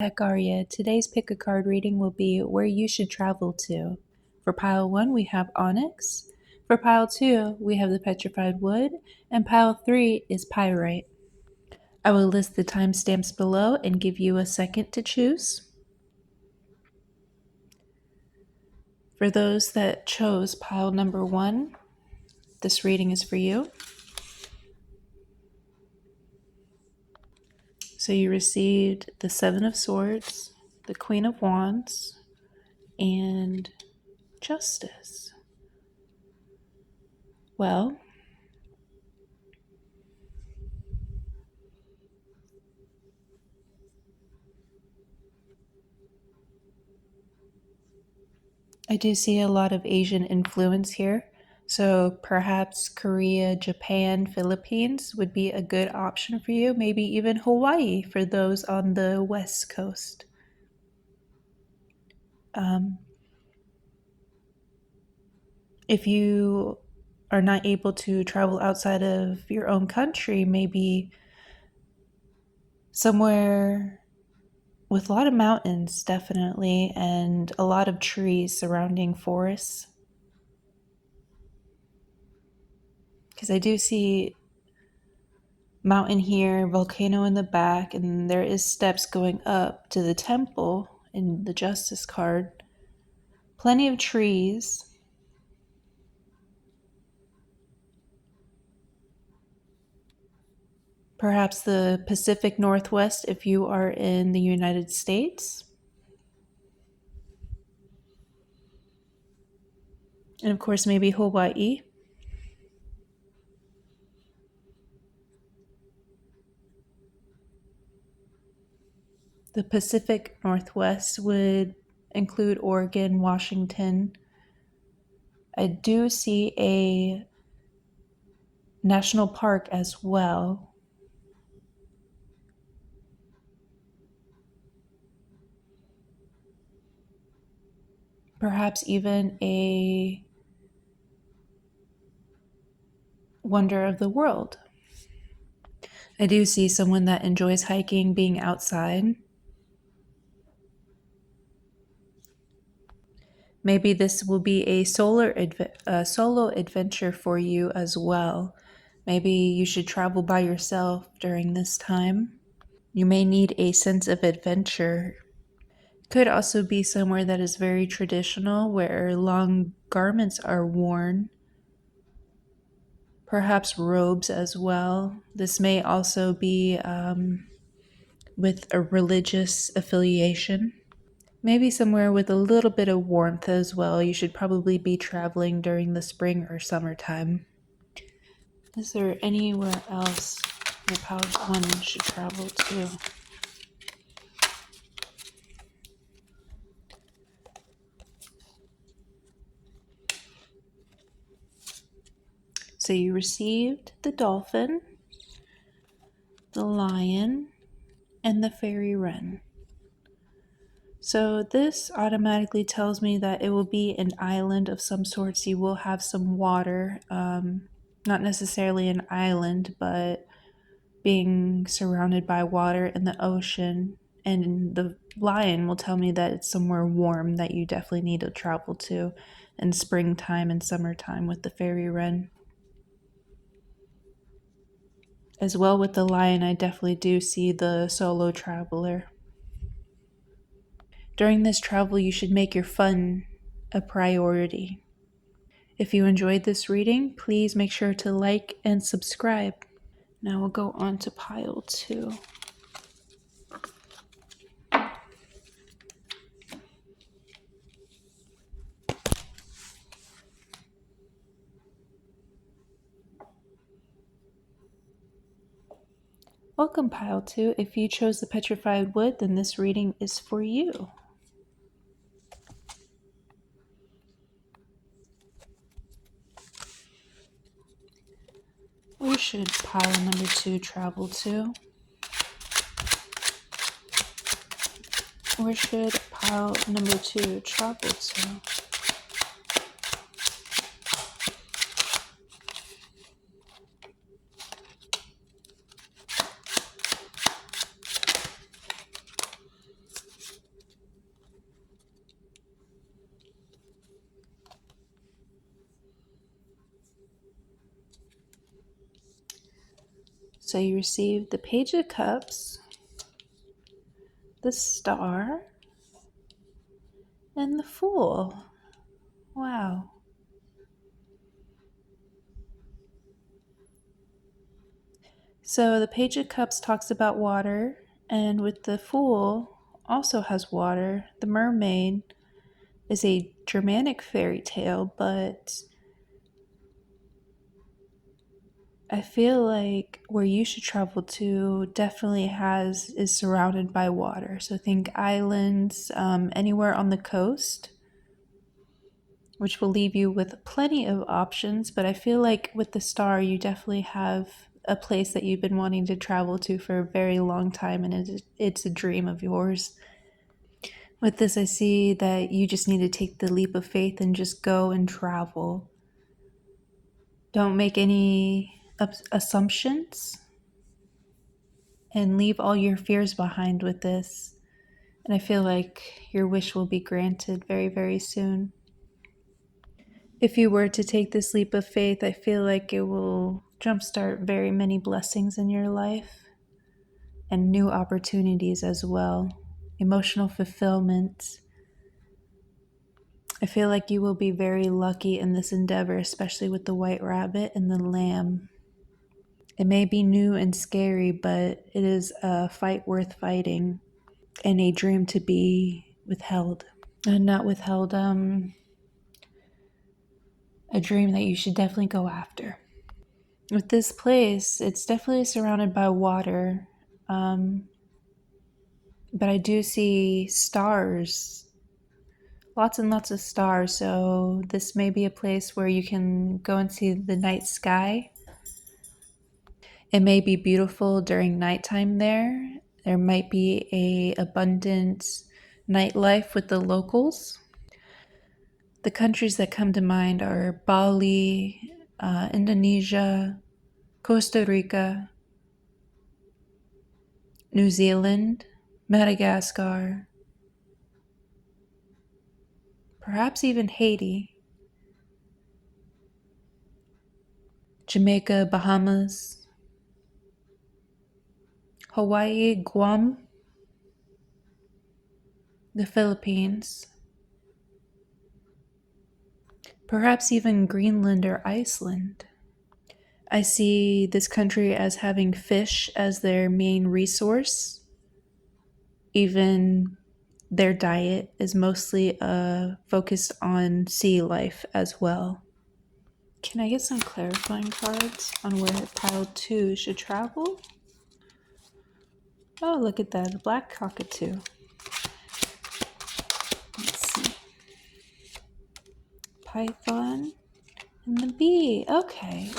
Heck are ya? Today's pick a card reading will be where you should travel to. For pile 1, we have onyx. For pile 2, we have the petrified wood. And pile 3 is pyrite. I will list the timestamps below and give you a second to choose. For those that chose pile number 1, this reading is for you. So you received the Seven of Swords, the Queen of Wands, and Justice. Well, I do see a lot of Asian influence here. So perhaps Korea, Japan, Philippines would be a good option for you. Maybe even Hawaii for those on the West Coast. If you are not able to travel outside of your own country, maybe somewhere with a lot of mountains, definitely, and a lot of trees surrounding forests. Because I do see mountain here, volcano in the back, and there is steps going up to the temple in the Justice card. Plenty of trees. Perhaps the Pacific Northwest if you are in the United States. And of course, maybe Hawaii. The Pacific Northwest would include Oregon, Washington. I do see a national park as well. Perhaps even a wonder of the world. I do see someone that enjoys hiking, being outside. Maybe this will be a solo adventure for you as well. Maybe you should travel by yourself during this time. You may need a sense of adventure. Could also be somewhere that is very traditional, where long garments are worn. Perhaps robes as well. This may also be with a religious affiliation. Maybe somewhere with a little bit of warmth as well. You should probably be traveling during the spring or summertime. Is there anywhere else your pal one should travel to? So you received the dolphin, the lion, and the fairy wren. So this automatically tells me that it will be an island of some sorts. You will have some water, not necessarily an island, but being surrounded by water in the ocean. And the lion will tell me that it's somewhere warm that you definitely need to travel to in springtime and summertime with the fairy wren. As well with the lion, I definitely do see the solo traveler. During this travel, you should make your fun a priority. If you enjoyed this reading, please make sure to like and subscribe. Now we'll go on to pile 2. Welcome, pile 2. If you chose the petrified wood, then this reading is for you. Where should pile number 2 travel to? Where should pile number 2 travel to? So you received the Page of Cups, the Star, and the Fool. Wow. So the Page of Cups talks about water, and with the Fool also has water. The mermaid is a Germanic fairy tale, but I feel like where you should travel to definitely is surrounded by water. So think islands, anywhere on the coast, which will leave you with plenty of options. But I feel like with the Star, you definitely have a place that you've been wanting to travel to for a very long time, and it's a dream of yours. With this, I see that you just need to take the leap of faith and just go and travel. Don't make any assumptions and leave all your fears behind with this. And I feel like your wish will be granted very, very soon. If you were to take this leap of faith, I feel like it will jumpstart very many blessings in your life and new opportunities as well. Emotional fulfillment. I feel like you will be very lucky in this endeavor, especially with the white rabbit and the lamb. It may be new and scary, but it is a fight worth fighting and a dream to be withheld. And not withheld, a dream that you should definitely go after. With this place, it's definitely surrounded by water, but I do see stars, lots and lots of stars. So this may be a place where you can go and see the night sky. It may be beautiful during nighttime there. There might be a abundant nightlife with the locals. The countries that come to mind are Bali, Indonesia, Costa Rica, New Zealand, Madagascar, perhaps even Haiti, Jamaica, Bahamas, Hawaii, Guam, the Philippines, perhaps even Greenland or Iceland. I see this country as having fish as their main resource. Even their diet is mostly focused on sea life as well. Can I get some clarifying cards on where pile 2 should travel? Oh, look at that, a black cockatoo. Let's see. Python and the bee. Okay.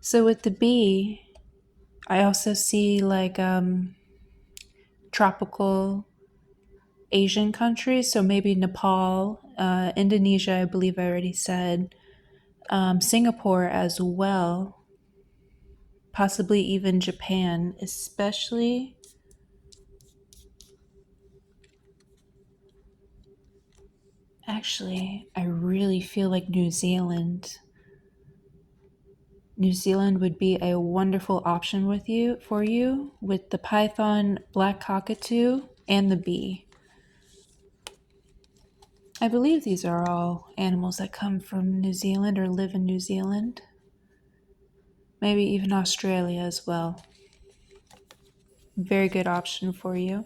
So with the bee, I also see like tropical Asian countries. So maybe Nepal, Indonesia, I believe I already said, Singapore as well, possibly even Japan, especially. Actually, I really feel like New Zealand. New Zealand would be a wonderful option for you with the python, black cockatoo, and the bee. I believe these are all animals that come from New Zealand or live in New Zealand. Maybe even Australia as well. Very good option for you.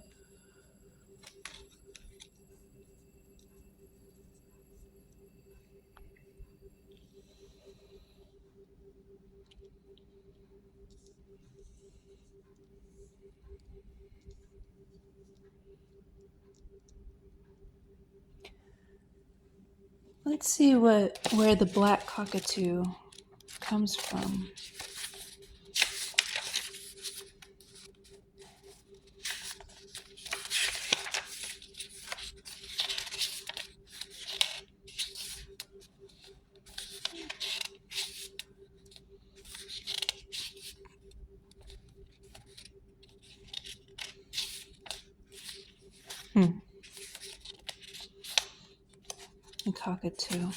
Let's see where the black cockatoo comes from. A cockatoo.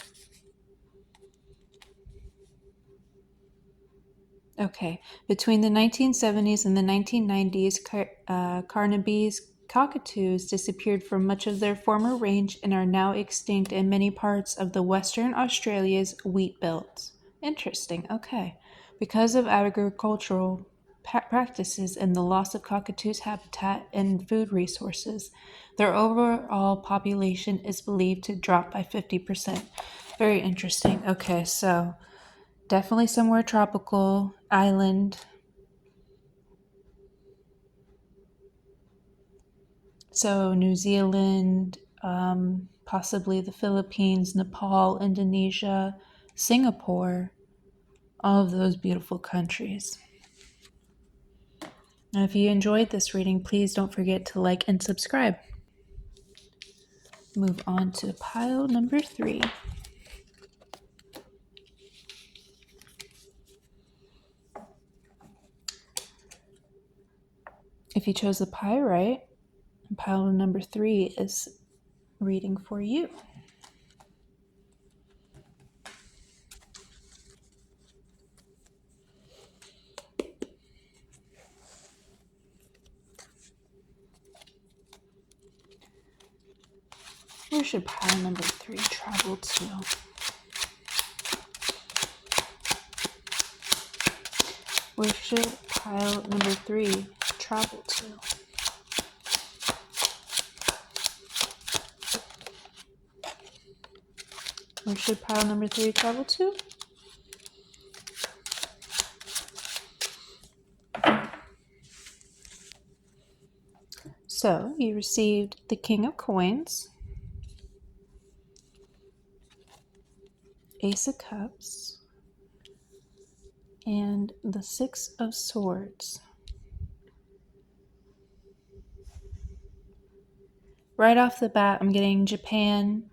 Okay. Between the 1970s and the 1990s, Carnaby's cockatoos disappeared from much of their former range and are now extinct in many parts of the Western Australia's wheat belt. Interesting. Okay. Because of agricultural practices and the loss of cockatoos' habitat and food resources, their overall population is believed to drop by 50%. Very interesting. Okay, so definitely somewhere tropical, island. So New Zealand, possibly the Philippines, Nepal, Indonesia, Singapore, all of those beautiful countries. Now, if you enjoyed this reading, please don't forget to like and subscribe. Move on to pile number 3. If you chose the pie right, pile number 3 is reading for you. Where should pile number 3 travel to? Where should pile number 3 travel to? Where should pile number 3 travel to? So you received the King of Coins, Ace of Cups, and the Six of Swords. Right off the bat, I'm getting Japan,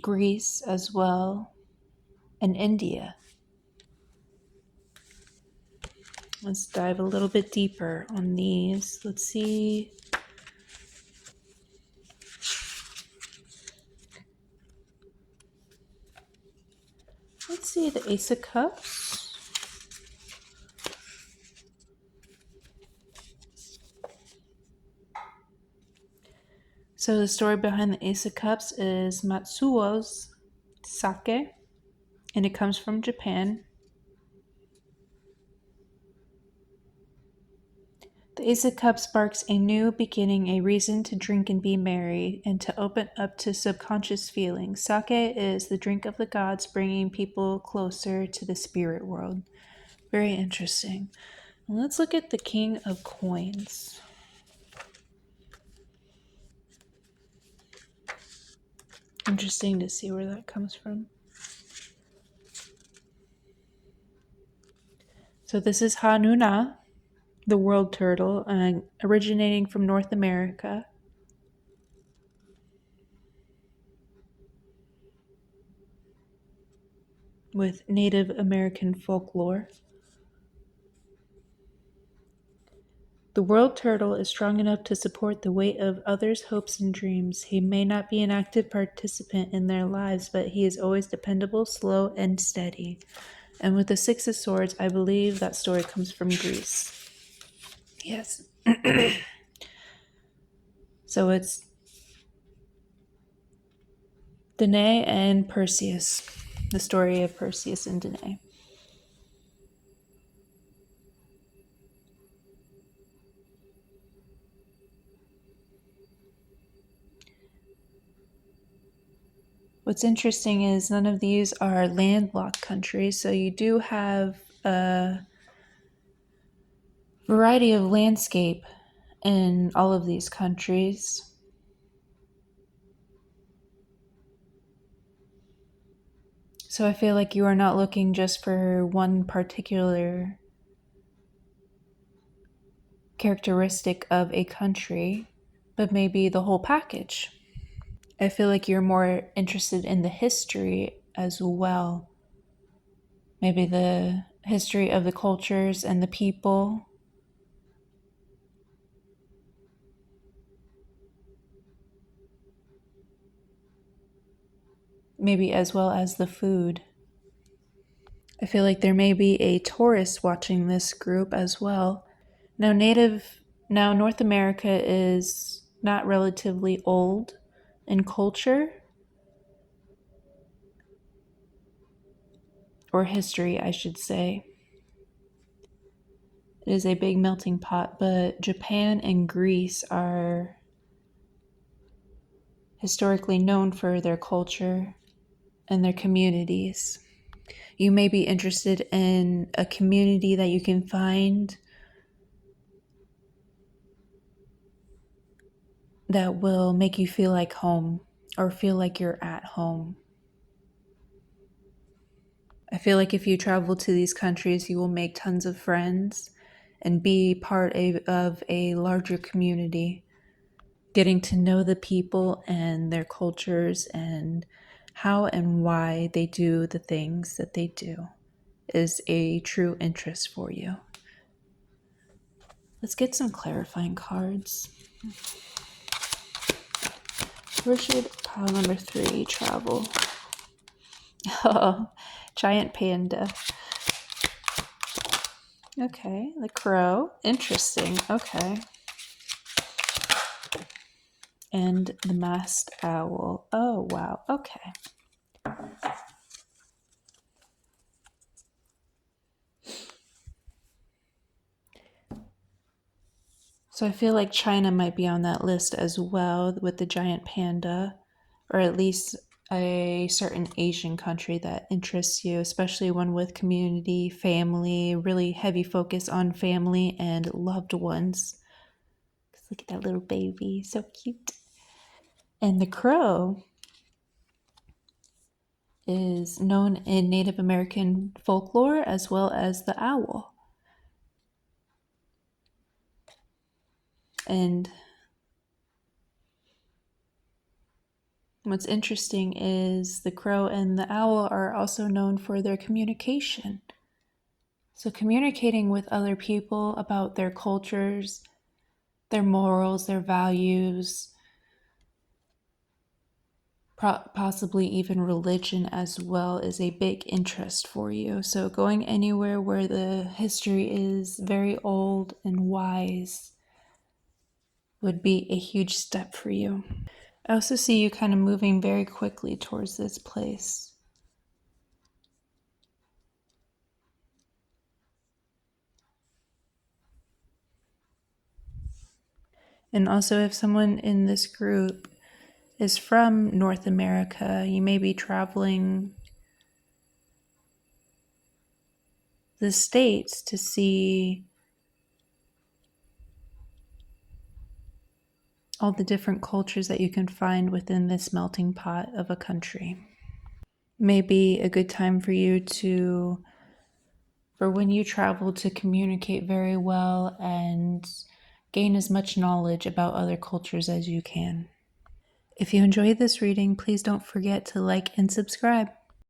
Greece as well, and India. Let's dive a little bit deeper on these. Let's see. Let's see the Ace of Cups. So the story behind the Ace of Cups is Matsuo's sake, and it comes from Japan. The Ace of Cups sparks a new beginning, a reason to drink and be merry, and to open up to subconscious feelings. Sake is the drink of the gods, bringing people closer to the spirit world. Very interesting. Let's look at the King of Coins. Interesting to see where that comes from. So this is Hanuna, the world turtle, originating from North America. With Native American folklore. The world turtle is strong enough to support the weight of others' hopes and dreams. He may not be an active participant in their lives, but he is always dependable, slow, and steady. And with the Six of Swords, I believe that story comes from Greece. Yes. So it's Danae and Perseus. The story of Perseus and Danae. What's interesting is none of these are landlocked countries, so you do have a variety of landscape in all of these countries. So I feel like you are not looking just for one particular characteristic of a country, but maybe the whole package. I feel like you're more interested in the history as well. Maybe the history of the cultures and the people. Maybe as well as the food. I feel like there may be a tourist watching this group as well. Now, North America is not relatively old in culture or history, I should say. It is a big melting pot, but Japan and Greece are historically known for their culture and their communities. You may be interested in a community that you can find that will make you feel like home or feel like you're at home. I feel like if you travel to these countries, you will make tons of friends and be part of a larger community, getting to know the people and their cultures and how and why they do the things that they do is a true interest for you. Let's get some clarifying cards. Where should pile number 3 travel? Oh, giant panda. Okay, the crow. Interesting. Okay. And the masked owl. Oh, wow. Okay. So I feel like China might be on that list as well with the giant panda, or at least a certain Asian country that interests you, especially one with community, family, really heavy focus on family and loved ones. Look at that little baby, so cute. And the crow is known in Native American folklore as well as the owl. And what's interesting is the crow and the owl are also known for their communication. So communicating with other people about their cultures, their morals, their values, possibly even religion as well is a big interest for you. So going anywhere where the history is very old and wise would be a huge step for you. I also see you kind of moving very quickly towards this place. And also, if someone in this group is from North America, you may be traveling the States to see all the different cultures that you can find within this melting pot of a country. Maybe a good time for you for when you travel to communicate very well and gain as much knowledge about other cultures as you can. If you enjoyed this reading, please don't forget to like and subscribe.